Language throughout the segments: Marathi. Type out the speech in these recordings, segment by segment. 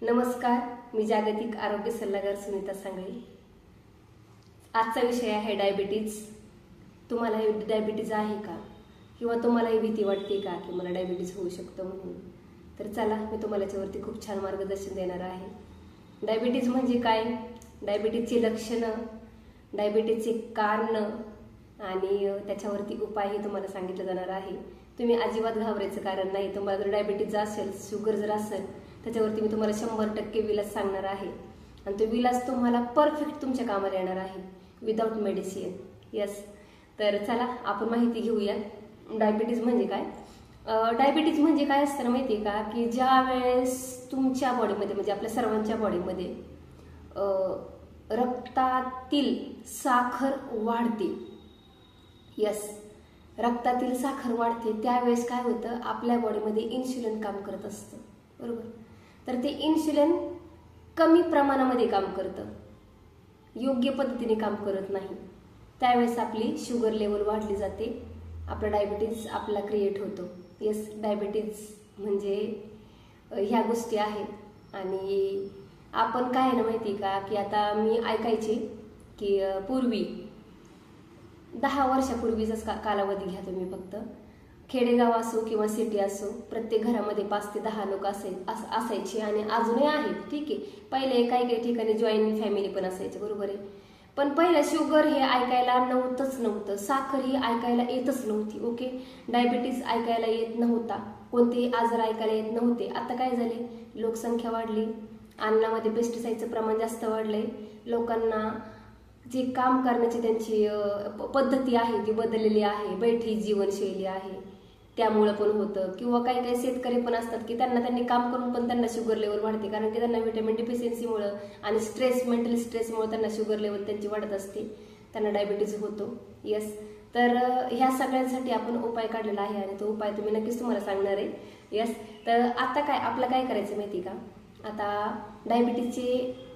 नमस्कार, मी जागतिक आरोग्य सल्लागार सुनीता सांगळे। आजचा विषय आहे डायबिटीज। तुम्हाला हे डायबिटीज आहे का, किंवा तुम्हाला ही भीती वाटते का की मला डायबिटीज होऊ शकतो म्हणून? तर चला, मी तुम्हाला याच्यावरती खूप छान मार्गदर्शन देणार आहे। डायबिटीज म्हणजे काय, डायबिटीजची लक्षणं, डायबिटीजचे कारण आणि त्याच्यावरती उपायही तुम्हाला सांगितलं जाणार आहे। तुम्ही अजिबात घाबरायचं कारण नाही। तुम्हाला जर डायबिटीज असेल, शुगर जर असेल, त्याच्यावरती मी तुम्हाला 100% विलास सांगणार आहे आणि तो विलास तुम्हाला परफेक्ट तुमच्या कामाला येणार आहे, विदाउट मेडिसिन। यस, तर चला आपण माहिती घेऊया डायबिटीज म्हणजे काय। डायबिटीज म्हणजे काय असतं माहिती आहे का, की ज्या वेळेस तुमच्या बॉडीमध्ये म्हणजे आपल्या सर्वांच्या बॉडीमध्ये रक्तातील साखर वाढते। यस, रक्तातील साखर वाढते त्यावेळेस काय होतं, आपल्या बॉडीमध्ये इन्सुलिन काम करत असतं, बरोबर। तर ते इन्सुलिन कमी प्रमाणामध्ये काम करतं, योग्य पद्धतीने काम करत नाही। त्यावेळेस आपली शुगर लेवल वाढली जाते, आपला डायबिटीज आपला क्रिएट होतो। यस, डायबिटीज म्हणजे ह्या गोष्टी आहेत। आणि आपण काय ना माहिती का, की आता मी ऐकायचे की पूर्वी 10 वर्षापूर्वीचा कालावधी घ्या तुम्ही फक्त, खेडेगाव असो किंवा सिटी असो, प्रत्येक घरामध्ये 5 ते 10 लोक असायचे आणि अजूनही आहेत। ठीक आहे, पहिले काही काही ठिकाणी जॉईंट फॅमिली पण असायची, बरोबर आहे। पण पहिलं शुगर हे ऐकायला नव्हतं, साखर ही ऐकायला येतच नव्हती। ओके, डायबिटीज ऐकायला येत नव्हता, कोणतेही आजार ऐकायला येत नव्हते। आता काय झाले, लोकसंख्या वाढली, अन्नामध्ये पेस्टिसाइडचं प्रमाण जास्त वाढलंय, लोकांना जे काम करण्याची त्यांची पद्धती आहे ती बदललेली आहे, बैठी जीवनशैली आहे, त्यामुळे पण होतं। किंवा काही काही शेतकरी पण असतात की त्यांनी काम करून पण त्यांना शुगर लेवल वाढते, कारण की त्यांना व्हिटॅमिन डिफिशियन्सीमुळे आणि मेंटल स्ट्रेसमुळे त्यांना शुगर लेवल त्यांची वाढत असते, त्यांना डायबिटीज होतो। यस, तर ह्या सगळ्यांसाठी आपण उपाय काढलेला आहे आणि तो उपाय तुम्ही नक्कीच तुम्हाला सांगणार आहे। यस, तर आता काय आपलं काय करायचं माहिती का, आता डायबिटीजचे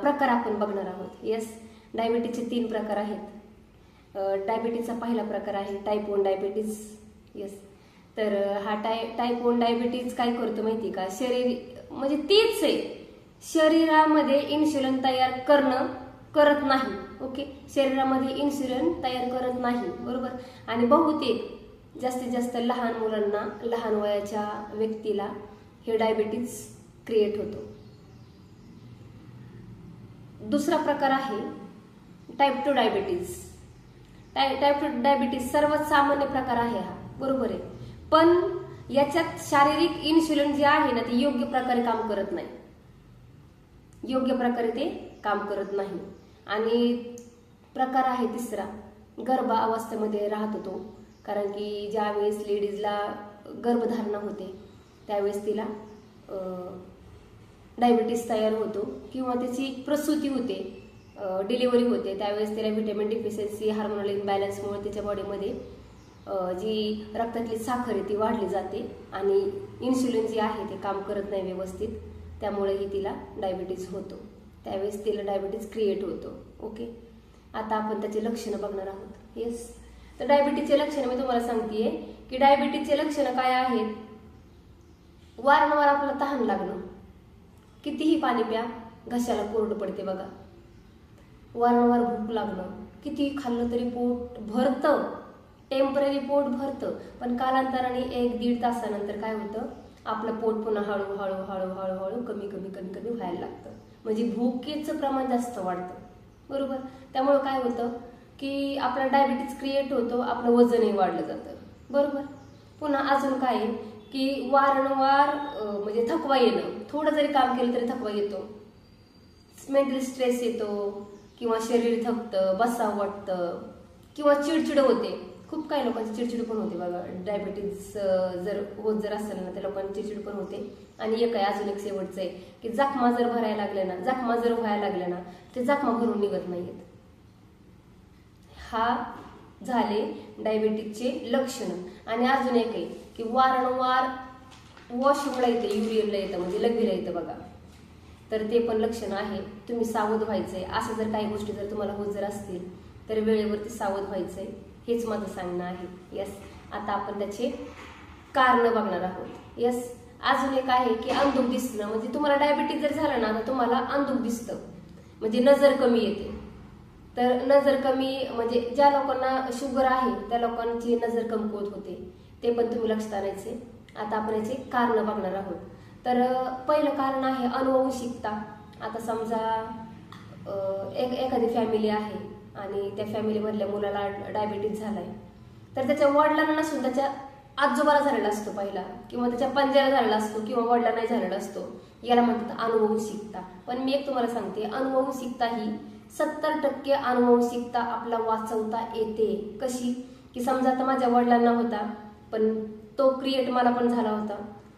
प्रकार आपण बघणार आहोत। यस, डायबिटीजचे 3 प्रकार आहेत। डायबिटीजचा पहिला प्रकार आहे टाईप 1 डायबिटीज। यस, तर हा टाईप 1 डायबिटीज काय करतो माहिती का, शरीर म्हणजे तेच आहे, शरीरामध्ये इन्सुलिन तयार करत नाही। ओके, शरीरामध्ये इन्सुलिन तयार करत नाही, बरोबर। आणि बहुतेक जास्तीत जास्त लहान मुलांना, लहान वयाच्या व्यक्तीला हे डायबिटीज क्रिएट होतो। दुसरा प्रकार आहे टाईप 2 डायबिटीज। टाईप 2 डायबिटीज सर्वात सामान्य प्रकार आहे हा, बरोबर आहे। पण याच्यात शारीरिक इन्सुलिन जे आहे ना, ते योग्य प्रकारे काम करत नाही। आणि प्रकार आहे तिसरा, गर्भावस्थेमध्ये राहतो तो, कारण की ज्या वेळेस लेडीजला गर्भधारणा होते त्यावेळेस तिला डायबिटीज तयार होतो, किंवा त्याची प्रसूती होते, डिलिव्हरी होते, त्यावेळेस तिला व्हिटॅमिन डिफिशियन्सी, हार्मोनल इम्बॅलन्समुळे तिच्या बॉडीमध्ये जी रक्तातली साखर आहे ती वाढली जाते आणि इन्सुलिन जे आहे ते काम करत नाही व्यवस्थित, त्यामुळेही तिला डायबिटीज होतो, त्यावेळेस तिला डायबिटीज क्रिएट होतो। ओके, आता आपण त्याचे लक्षणं बघणार आहोत। येस, तर डायबिटीजचे लक्षणं मी तुम्हाला सांगतेय की डायबिटीजचे लक्षणं काय आहेत। वारंवार आपलं तहान लागणं, कितीही पाणी प्या घशाला कोरड पडते बघा। वारंवार भूक लागणं, कितीही खाल्लं तरी पोट भरतं, टेम्पररी पोट भरतं, पण कालांतराने 1-1.5 तासानंतर काय होतं, आपलं पोट पुन्हा हळूहळू कमी व्हायला लागतं, म्हणजे भूकेचं प्रमाण जास्त वाढतं, बरोबर। त्यामुळे काय होतं की आपला डायबिटीज क्रिएट होतो, आपलं वजनही वाढलं जातं, बरोबर। पुन्हा अजून काय की वारंवार म्हणजे थकवा येणं, थोडं जरी काम केलं तरी थकवा येतो, मेंटल स्ट्रेस येतो, किंवा शरीर थकतं, बसावं वाटतं, किंवा चिडचिड होते। खूप काही लोकांची चिडचिड पण होते बघा, डायबिटीज जर असेल ना त्या लोकांची चिडचिड पण होते। आणि अजून एक शेवटचं आहे की जखमा जर व्हायला लागल्या ना ते जखमा भरून निघत नाहीत। हा झाले डायबिटीजचे लक्षण। आणि अजून एक आहे की वारंवार वॉशरूमला येतं, युरिनला येतं, म्हणजे लघवीला येतं बघा, तर ते पण लक्षण आहे, तुम्ही सावध व्हायचंय। असं जर काही गोष्टी जर तुम्हाला होत जर असतील तर वेळेवरती सावध व्हायचंय, हेच माझं सांगणं आहे। यस, आता आपण त्याचे कारण बघणार आहोत। यस, अजून एक आहे की अंधुक दिसणं, म्हणजे तुम्हाला डायबिटीज जर झालं ना तर तुम्हाला अंधुक दिसतं, म्हणजे नजर कमी येते. तर नजर कमी म्हणजे ज्या लोकांना शुगर आहे त्या लोकांची नजर कमकुवत होते, ते पण तुम्ही लक्षात आणायचे. आता आपण याचे कारण बघणार आहोत. तर पहिलं कारण आहे अनुवंशिकता. आता समजा एखादी फॅमिली आहे आणि त्या फॅमिलीमधल्या मुलाला डायबिटीज झालाय, तर त्याच्या वडिलांना नसून त्याच्या आजोबाला झालेला असतो पहिला, किंवा त्याच्या पंजाला झालेला असतो, किंवा वडिलांना नाही झालेला असतो. याला म्हणतात अनुवंशिकता. पण मी एक तुम्हाला सांगते, अनुवंशिकता ही 70% अनुवंशिकता आपला वाचवता येते. कशी की समजा आता माझ्या वडिलांना होता पण तो क्रिएट मला पण झाला होता,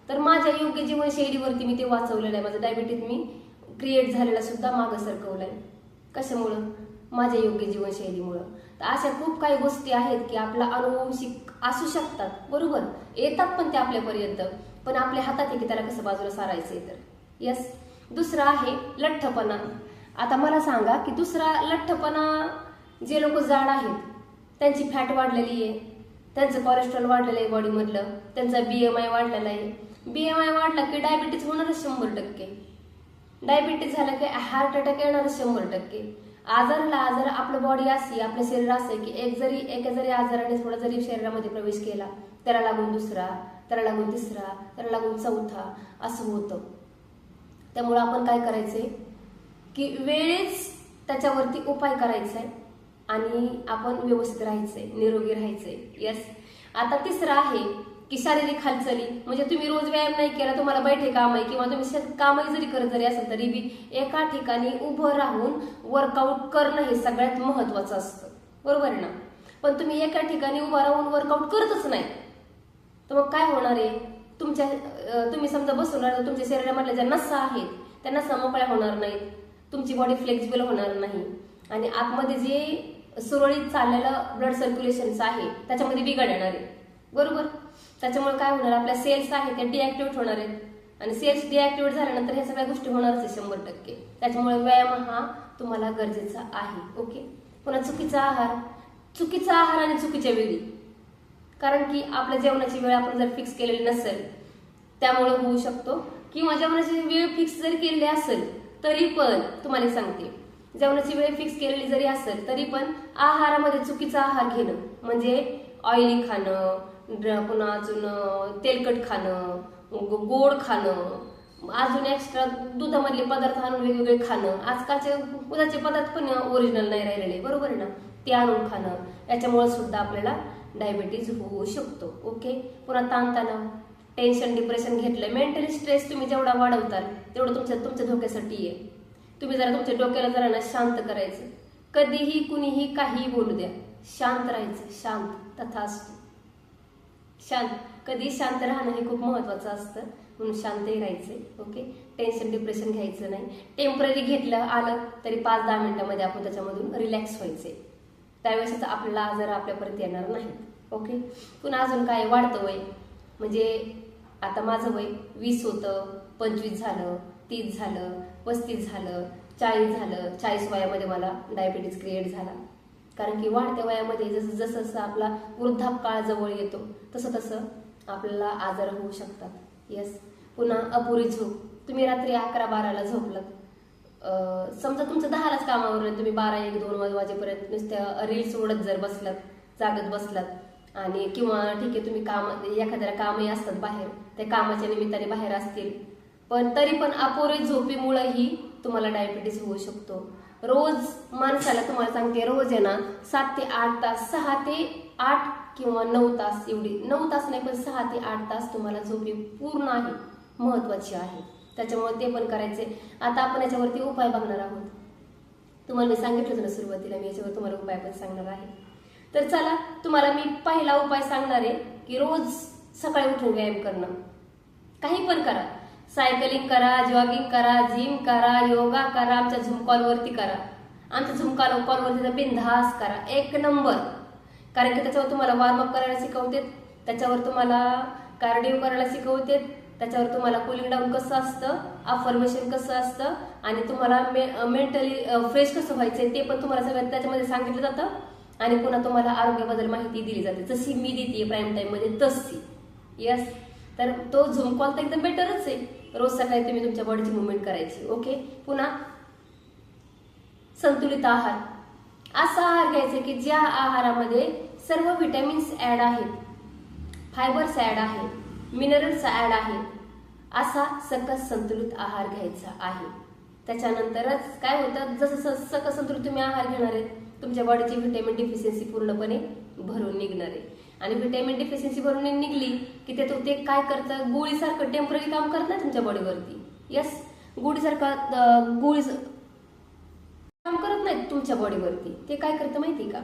तर माझ्या योग्य जीवनशैलीवरती मी ते वाचवलेलं आहे. माझं डायबिटीज मी क्रिएट झालेला सुद्धा मागं सरकवलाय. कशामुळं? माझ्या योग्य जीवनशैलीमुळं. तर अशा खूप काही गोष्टी आहेत की आपला अनुवंशिक असू शकतात, बरोबर, येतात पण ते आपल्यापर्यंत, पण आपल्या हातात आहे की त्याला कसं बाजूला सारायचंय. तर यस. दुसरा आहे लठ्ठपणा. आता मला सांगा की दुसरा लठ्ठपणा, जे लोक जाड आहेत त्यांची फॅट वाढलेली आहे, त्यांचं कोलेस्ट्रॉल वाढलेलं आहे बॉडीमधलं, त्यांचा BMI वाढलेला आहे. BMI वाढला की डायबिटीज होणारच 100%. डायबिटीज झालं की हार्ट अटॅक येणारच 100%. आजार आपलं बॉडी अशी, आपलं शरीर असं की एका जरी आजाराने थोडा जरी शरीरामध्ये प्रवेश केला, त्याला लागून दुसरा, त्याला लागून तिसरा, त्याला लागून चौथा, असं होतं. त्यामुळं आपण काय करायचंय की वेळेस त्याच्यावरती उपाय करायचा आहे आणि आपण व्यवस्थित राहायचंय, निरोगी राहायचंय. यस. आता तिसरं आहे की शारीरिक हालचाली. म्हणजे तुम्ही रोज व्यायाम नाही केला, तुम्हाला बैठे काम आहे किंवा तुम्ही कामही जरी करत जरी असेल तरी बी एका ठिकाणी उभं राहून वर्कआउट करणं हे सगळ्यात महत्वाचं असतं, बरोबर ना. पण तुम्ही एका ठिकाणी उभं राहून वर्कआउट करतच नाही, तर मग काय होणार आहे? तुम्ही समजा बसून राहिला, तुमच्या शरीरामधल्या ज्या नसा आहेत त्या नसा मोकळ्या होणार नाहीत, तुमची बॉडी फ्लेक्झिबल होणार नाही, आणि आतमध्ये जे सुरळीत चाललेलं ब्लड सर्क्युलेशन आहे त्याच्यामध्ये बिघाड येणार आहे, बरोबर. त्याच्यामुळे काय होणार? आपल्या सेल्स आहेत त्या डिॲक्टिव्हेट होणार आहेत, आणि सेल्स डिॲक्टिव्हेट झाल्यानंतर ह्या सगळ्या गोष्टी होणारच आहे 100%. त्याच्यामुळे व्यायाम हा तुम्हाला गरजेचा आहे. ओके. पुन्हा चुकीचा आहार आणि चुकीच्या वेळी. कारण की आपल्या जेवणाची वेळ आपण जर फिक्स केलेली नसेल त्यामुळे होऊ शकतो, किंवा जेवणाची वेळ फिक्स जरी केलेली असेल तरी पण तुम्हाला सांगते, जेवणाची वेळ फिक्स केलेली जरी असेल तरी पण आहारामध्ये चुकीचा आहार घेणं, म्हणजे ऑइली खाणं, पुन्हा अजून तेलकट खाणं, गोड खाणं, अजून एक्स्ट्रा दुधामधले पदार्थ आणून वेगवेगळे खाणं. आजकालचे दुधाचे पदार्थ पण ओरिजिनल नाही राहिलेले, बरोबर ना, ते आणून खाणं, याच्यामुळे सुद्धा आपल्याला डायबिटीज होऊ शकतो. ओके. पुन्हा ताणतणाव, टेन्शन, डिप्रेशन घेतलं, मेंटली स्ट्रेस तुम्ही जेवढा वाढवताल तेवढं तुमच्या धोक्यासाठी आहे. तुम्ही जरा तुमच्या डोक्याला जरा ना शांत करायचं. कधीही कुणीही काहीही बोलू द्या, शांत राहायचं. शांत तथास्तु. शांत, कधी शांत राहणं हे खूप महत्वाचं असतं, म्हणून शांतही राहायचंय. ओके. टेन्शन डिप्रेशन घ्यायचं नाही. टेम्पररी घेतलं आलं तरी 5-10 मिनिटांमध्ये आपण त्याच्यामधून रिलॅक्स व्हायचे, त्यावेळेस आपल्याला आजार आपल्यापर्यंत येणार नाही. ओके. पुन्हा अजून काय? वाढतं वय. म्हणजे आता माझं वय 20 होतं, 25 झालं, 30 झालं, 35 झालं, 40 झालं. 40 वयामध्ये मला डायबिटीज क्रिएट झाला. कारण की वाढत्या वयामध्ये जसं जसं आपला वृद्धापकाळ जवळ येतो तसं तसं आपल्याला आजार होऊ शकतात. यस. पुन्हा अपुरी झोप. तुम्ही रात्री 11-12ला झोपलात, समजा तुमचं 10लाच कामावर, तुम्ही 12-1-2 वाजेपर्यंत नुसत्या रील्स ओढत जर बसलात, जागत बसलात, आणि किंवा ठीक आहे तुम्ही एखाद्याला कामही असतात बाहेर, त्या कामाच्या निमित्ताने बाहेर असतील, पण तरी पण अपुरी झोपीमुळेही तुम्हाला डायबिटीज होऊ शकतो. रोज माणसाला तुम्हाला सांगते, रोज आहे ना 7 ते 8 तास, 6 ते 8 किंवा 9 तास, एवढी 9 तास नाही पण 6 ते 8 तास तुम्हाला झोप पूर्ण आहे, महत्वाची आहे. त्याच्यामुळे ते पण करायचे. आता आपण याच्यावरती उपाय बघणार आहोत. तुम्हाला मी सांगितलं ना सुरुवातीला, मी याच्यावर तुम्हाला उपाय पण सांगणार आहे. तर चला, तुम्हाला मी पहिला उपाय सांगणार आहे की रोज सकाळी उठून व्यायाम करणं. काही पण करा, सायकलिंग करा, जॉगिंग करा, जिम करा, योगा करा, आमच्या झूम कॉलवरती करा. आमच्या झूम कॉलवरती तर बिनधास्त करा, 1 नंबर. कारण की त्याच्यावर तुम्हाला वॉर्मअप करायला शिकवते, त्याच्यावर तुम्हाला कार्डिओ करायला शिकवते, त्याच्यावर तुम्हाला कूलिंग डाऊन कसं असतं, अफर्मेशन कसं असतं, आणि तुम्हाला मेंटली फ्रेश कसं व्हायचंय ते पण तुम्हाला सगळं त्याच्यामध्ये सांगितलं जातं. आणि पुन्हा तुम्हाला आरोग्याबद्दल माहिती दिली जाते, जशी मी देते प्राईम टाइम मध्ये तशी. यस. तर तो झूम कॉल तर एकदम बेटरच आहे. रोज सकाळी तुम्ही तुमच्या बॉडीची मुवमेंट करायची. ओके. पुन्हा संतुलित आहार. असा आहार घ्यायचा की ज्या आहारामध्ये सर्व व्हिटॅमिन्स ऍड आहेत, फायबर्स ऍड आहे, मिनरल्स ऍड आहे, असा सकस संतुलित आहार घ्यायचा आहे. त्याच्यानंतरच काय होतं, जसं सकस संतुलित तुम्ही आहार घेणार आहे तुमच्या बॉडीची व्हिटॅमिन डिफिशियन्सी पूर्णपणे भरून निघणार आहे. आणि व्हिटॅमिन डिफिशियन्सी भरून निघली की ते काय करतं, गोळीसारखं टेम्पररी काम करत नाही तुमच्या बॉडीवरती. यस, गोळीसारखं गोळी काम करत नाहीत तुमच्या बॉडीवरती. ते काय करतं माहिती का,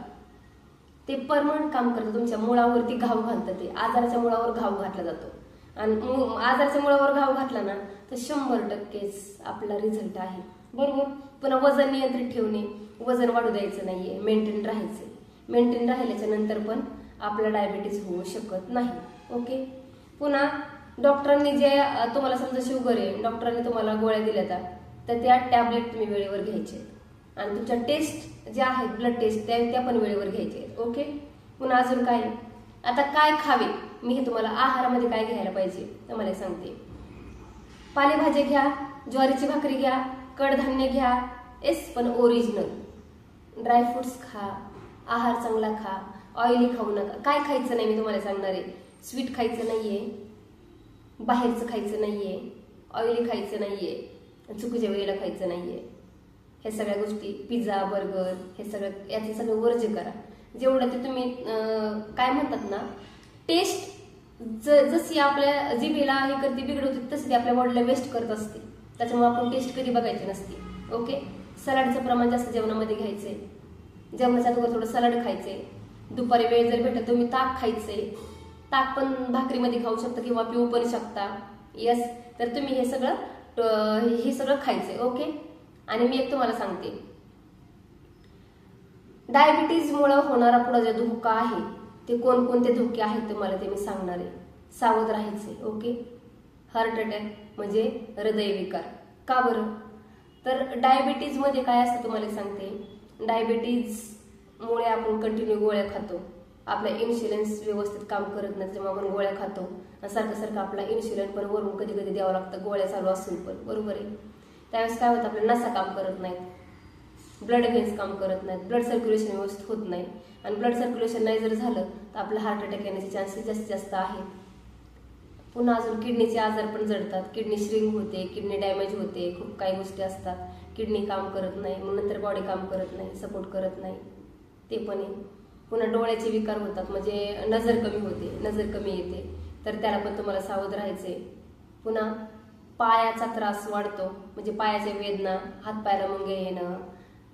ते परमनंट काम करतं, तुमच्या मुळावरती घाव घालतं. ते आजाराच्या मुळावर घाव घातला जातो. आणि आजाराच्या मुळावर घाव घातला ना तर 100% आपला रिझल्ट आहे. बरोबर. पुन्हा वजन नियंत्रित ठेवणे, वजन वाढू द्यायचं नाहीये, मेंटेन राहायचं. मेंटेन राहिल्याच्या नंतर पण आपला डायबिटीज होऊ शकत नाही. ओके. पुन्हा डॉक्टरांनी जे तुम्हाला समजा शुगर आहे, डॉक्टरांनी तुम्हाला गोळ्या दिल्या तर त्या टॅबलेट तुम्ही वेळेवर घ्यायचे. आणि तुमच्या टेस्ट ज्या आहेत, ब्लड टेस्ट, त्या पण वेळेवर घ्यायचे. ओके. पुन्हा अजून काय, आता काय खावे, मी हे तुम्हाला आहारामध्ये काय घ्यायला पाहिजे तर मला सांगते. पालेभाजी घ्या, ज्वारीची भाकरी घ्या, कडधान्य घ्या, पण ओरिजिनल. ड्रायफ्रुट्स खा, आहार चांगला खा, ऑइली खाऊ नका. काय खायचं नाही मी तुम्हाला सांगणार आहे. स्वीट खायचं नाहीये, बाहेरचं खायचं नाहीये, ऑइली खायचं नाहीये, चुकीच्या वेळेला खायचं नाहीये. हे सगळ्या गोष्टी, पिझ्झा, बर्गर, हे सगळं याचे सगळं वर्ज्य करा. जेवढं ते तुम्ही काय म्हणतात ना, टेस्ट जशी आपल्या जिभेला हे करते, बिघडवते, तशी ती आपल्या बॉडीला वेस्ट करत असते. त्याच्यामुळे आपण टेस्ट कधी बघायची नसते. ओके. सलाडचं प्रमाण जास्त जेवणामध्ये घ्यायचंय. जेवणाच्या अगोदर थोडं सलाड खायचंय. दुपारी वेळ जर भेटत तुम्ही ताक खायचंय. ताक पण भाकरीमध्ये खाऊ शकता किंवा पिऊ पण शकता. यस. तर तुम्ही हे सगळं खायचंय. ओके. आणि मी एक तुम्हाला सांगते, डायबिटीजमुळे होणारा पुढे जो धोका आहे ते कोणकोणते धोके आहेत तुम्हाला ते मी सांगणार आहे. सावध राहायचे. ओके. हार्ट अटॅक म्हणजे हृदयविकार. का बरं, तर डायबिटीज मध्ये काय असतं तुम्हाला सांगते. डायबिटीज मुळे आपण कंटिन्यू गोळ्या खातो. आपला इन्शुलन्स व्यवस्थित काम करत नाही, त्यामुळे आपण गोळ्या खातो. सारखं आपला इन्शुलिन पण वरून कधी कधी द्यावं लागतं, गोळ्या चालू असून पण. बरोबर आहे. त्यावेळेस काय होतं, आपल्या नसा काम करत नाहीत, ब्लड व्हेन्स काम करत नाहीत, ब्लड सर्क्युलेशन व्यवस्थित होत नाही. आणि ब्लड सर्क्युलेशन नाही जर झालं तर आपलं हार्ट अटॅक येण्याचे चान्सेस जास्तीत जास्त आहेत. पुन्हा अजून किडनीचे आजार पण जडतात. किडनी श्रिंक होते, किडनी डॅमेज होते, खूप काही गोष्टी असतात. किडनी काम करत नाही, मग नंतर बॉडी काम करत नाही, सपोर्ट करत नाही, ते पण आहे. पुन्हा डोळ्याचे विकार होतात, म्हणजे नजर कमी होते, नजर कमी येते, तर त्याला पण तुम्हाला सावध राहायचे. पुन्हा पायाचा त्रास वाढतो, म्हणजे पायाच्या वेदना, हातपायाला मुंगे येणं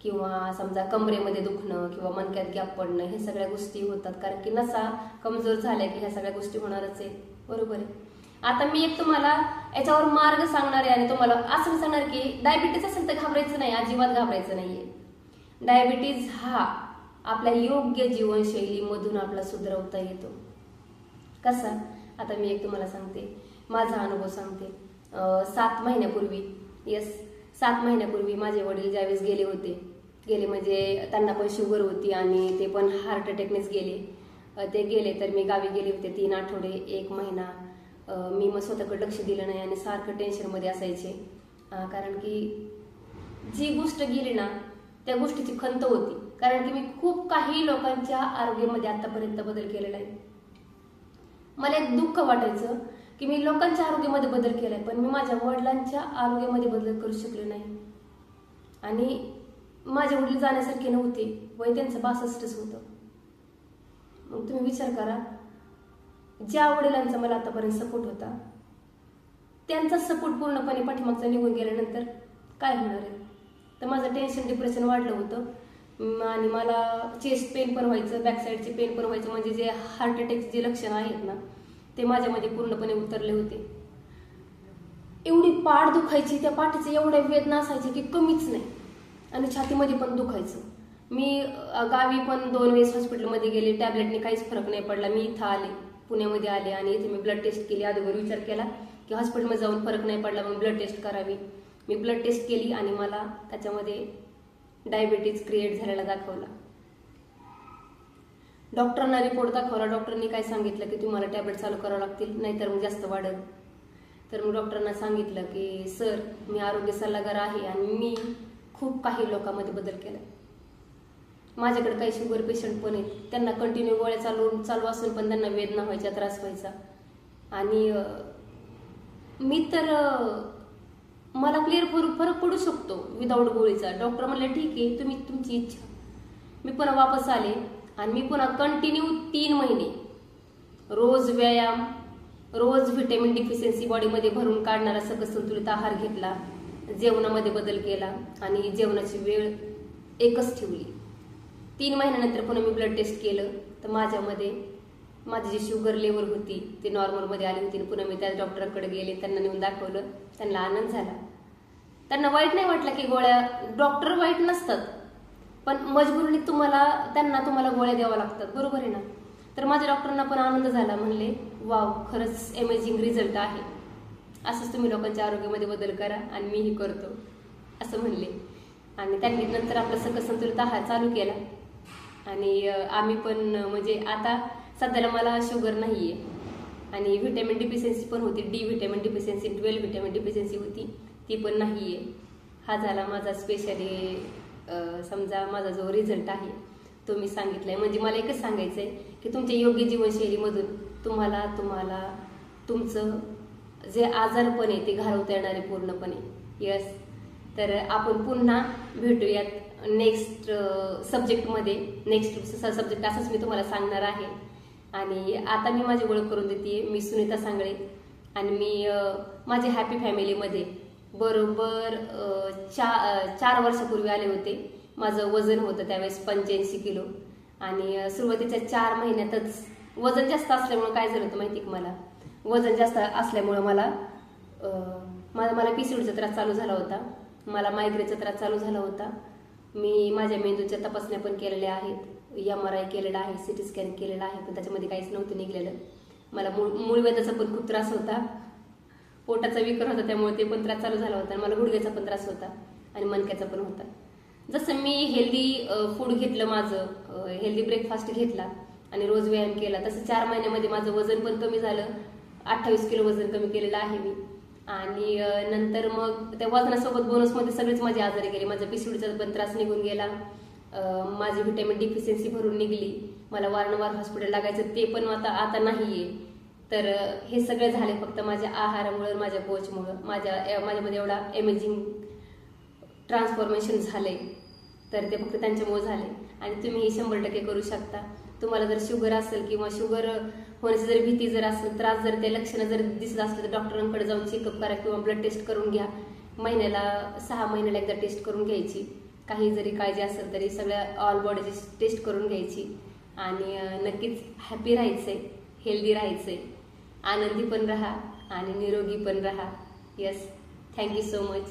किंवा समजा कमरेमध्ये दुखणं किंवा मणक्यात गॅप पडणं, हे सगळ्या गोष्टी होतात. कारण की नसा कमजोर झाल्या की ह्या सगळ्या गोष्टी होणारच आहे. बरोबर आहे. आता मी एक तुम्हाला याच्यावर मार्ग सांगणार आहे आणि तुम्हाला असं सांगणार की डायबिटीज असेल तर घाबरायचं नाही, अजिबात घाबरायचं नाहीये. डायबिटीज हा आपल्या योग्य जीवनशैलीमधून आपला सुधारवता येतो. कसा, आता मी एक तुम्हाला सांगते, माझा अनुभव सांगते. 7 महिन्यापूर्वी, 7 महिन्यापूर्वी माझे वडील ज्यावेळेस गेले म्हणजे त्यांना पण शुगर होती आणि ते पण हार्ट अटॅकनेच गेले. तर मी गावी गेले होते 3 आठवडे, 1 महिना. मी मग स्वतःकडे लक्ष दिलं नाही आणि सारखं टेन्शनमध्ये असायचे. कारण की जी गोष्ट गेली ना त्या गोष्टीची खंत होती. कारण की मी खूप काही लोकांच्या आरोग्यामध्ये आतापर्यंत बदल केलेला आहे. मला एक दुःख वाटायचं की मी लोकांच्या आरोग्यामध्ये बदल केलाय, पण मी माझ्या वडिलांच्या आरोग्यामध्ये बदल करू शकले नाही. आणि माझे वडील जाण्यासारखे नव्हते, वय त्यांचं 62 होतं. मग तुम्ही विचार करा, ज्या वडिलांचा मला आतापर्यंत सपोर्ट होता त्यांचा सपोर्ट पूर्णपणे पाठीमागचा निघून गेल्यानंतर काय होणार आहे. तर माझं टेन्शन, डिप्रेशन वाढलं होतं आणि मला चेस्ट पेन पण व्हायचं, बॅक साईडचे पेन पण व्हायचं. म्हणजे जे हार्ट अटॅकचे जे लक्षण आहेत ना ते माझ्यामध्ये पूर्णपणे उतरले होते. एवढी पाठ दुखायची, त्या पाठीचे एवढ्या वेदना असायची की कमीच नाही. आणि छातीमध्ये पण दुखायचं. मी गावी पण 2 वेळेस हॉस्पिटलमध्ये गेले, टॅबलेटने काहीच फरक नाही पडला. मी इथं आले, पुण्यामध्ये आले आणि इथे मी ब्लड टेस्ट केली. अगोदर विचार केला की हॉस्पिटलमध्ये जाऊन फरक नाही पडला, मग ब्लड टेस्ट करावी. मी ब्लड टेस्ट केली आणि मला त्याच्यामध्ये डायबिटीज क्रिएट झालेला दाखवला. डॉक्टरांना रिपोर्ट दाखवला. डॉक्टरांनी काय सांगितलं की तुम्हाला टॅबलेट चालू करावं लागतील, नाहीतर मग जास्त वाढेल. तर मग डॉक्टरांना सांगितलं की सर, मी आरोग्य सल्लागार आहे आणि मी खूप काही लोकांमध्ये बदल केला. माझ्याकडे काही शुगर पेशंट पण आहेत, त्यांना कंटिन्यू गोळ्या चालू असून पण त्यांना वेदना व्हायचा, त्रास व्हायचा. आणि मी तर मला क्लिअर फरक पडू शकतो विदाऊट गोळीचा. डॉक्टर म्हणले ठीक आहे, तुम्ही तुमची इच्छा. मी पुन्हा वापस आले आणि मी पुन्हा कंटिन्यू 3 महिने रोज व्यायाम, रोज व्हिटॅमिन डिफिशियन्सी बॉडीमध्ये भरून काढणारा सकस संतुलित आहार घेतला, जेवणामध्ये बदल केला आणि जेवणाची वेळ एकच ठेवली. 3 महिन्यानंतर पुन्हा मी ब्लड टेस्ट केलं तर माझ्यामध्ये माझी जी शुगर लेवल होती ती नॉर्मलमध्ये आली होती. पुन्हा मी त्या डॉक्टरांकडे गेले, त्यांना नेऊन दाखवलं. त्यांना आनंद झाला. त्यांना वाईट नाही वाटलं की गोळ्या, डॉक्टर वाईट नसतात पण मजबुरीने तुम्हाला गोळ्या द्याव्या लागतात, बरोबर आहे ना. तर माझ्या डॉक्टरांना पण आनंद झाला. म्हणले वाव, खरंच अमेझिंग रिझल्ट आहे, असंच तुम्ही लोकांच्या आरोग्यामध्ये बदल करा आणि मीही करतो असं म्हणले. आणि त्यांनी नंतर आपला सकस संतुलित आहार चालू केला. आणि आम्ही पण म्हणजे आता सध्याला मला शुगर नाहीये आणि व्हिटॅमिन डिफिशियन्सी पण होती, D vitamin deficiency, 12 vitamin deficiency होती, ती पण नाहीये. हा झाला माझा स्पेशली समजा माझा जो रिझल्ट आहे तो मी सांगितलाय. म्हणजे मला एकच सांगायचंय की तुमच्या योग्य जीवनशैलीमधून तुम्हाला तुमचं जे आजारपण आहे ते घालवता येणार आहे पूर्णपणे. यस, तर आपण पुन्हा भेटूयात नेक्स्ट सब्जेक्टमध्ये. नेक्स्ट सब्जेक्ट असंच मी तुम्हाला सांगणार आहे. आणि आता मी माझी ओळख करून देते. मी सुनीता सांगळे आणि मी माझ्या हॅपी फॅमिलीमध्ये बरोबर 4 वर्षापूर्वी आले होते. माझं वजन होतं त्यावेळेस 85 किलो आणि सुरुवातीच्या 4 महिन्यातच वजन जास्त असल्यामुळे काय झालं होतं माहिती का, मला वजन जास्त असल्यामुळं मला PCODचा त्रास चालू झाला होता, मला मायग्रेनचा त्रास चालू झाला होता. मी माझ्या मेंदूच्या तपासण्या पण केलेल्या आहेत, MRI केलेला आहे, CT स्कॅन केलेला आहे, पण त्याच्यामध्ये काहीच नव्हतं निघलेलं. मला मूळव्याधाचा पण खूप त्रास होता, पोटाचा विकार होता, त्यामुळे ते पण त्रास चालू झाला होता. मला गुडघ्याचा पण त्रास होता आणि मणक्याचा पण होता. जसं मी हेल्दी फूड घेतलं, माझं हेल्दी ब्रेकफास्ट घेतला आणि रोज व्यायाम केला, तसं 4 महिन्यामध्ये माझं वजन पण कमी झालं. 28 किलो वजन कमी केलेलं आहे मी. आणि नंतर मग त्या वजनासोबत बोनसमध्ये सगळेच माझे आजारी गेले. माझा PCODचा पण त्रास निघून गेला, माझी व्हिटॅमिन डिफिशियन्सी भरून निघली, मला वारंवार हॉस्पिटल लागायचं ते पण आता नाहीये. तर हे सगळं झाले फक्त माझ्या आहारामुळे, माझ्या कोचमुळे. माझ्यामध्ये एवढा अमेझिंग ट्रान्सफॉर्मेशन झालंय, तर ते फक्त त्यांच्यामुळे झाले. आणि तुम्ही 100% करू शकता. तुम्हाला जर शुगर असेल किंवा शुगर होण्याची जर भीती जर असेल, त्रास जर ते लक्षणं जर दिसत असले तर डॉक्टरांकडे जाऊन चेकअप करा किंवा ब्लड टेस्ट करून घ्या. महिन्याला 6 महिन्याला एकदा टेस्ट करून घ्यायची. काही जरी काळजी असेल तरी सगळ्या ऑल बॉडीची टेस्ट करून घ्यायची. आणि नक्कीच हॅपी राहायचंय, हेल्दी राहायचंय, आनंदी पण राहा आणि निरोगी पण राहा. Yes, thank you so much.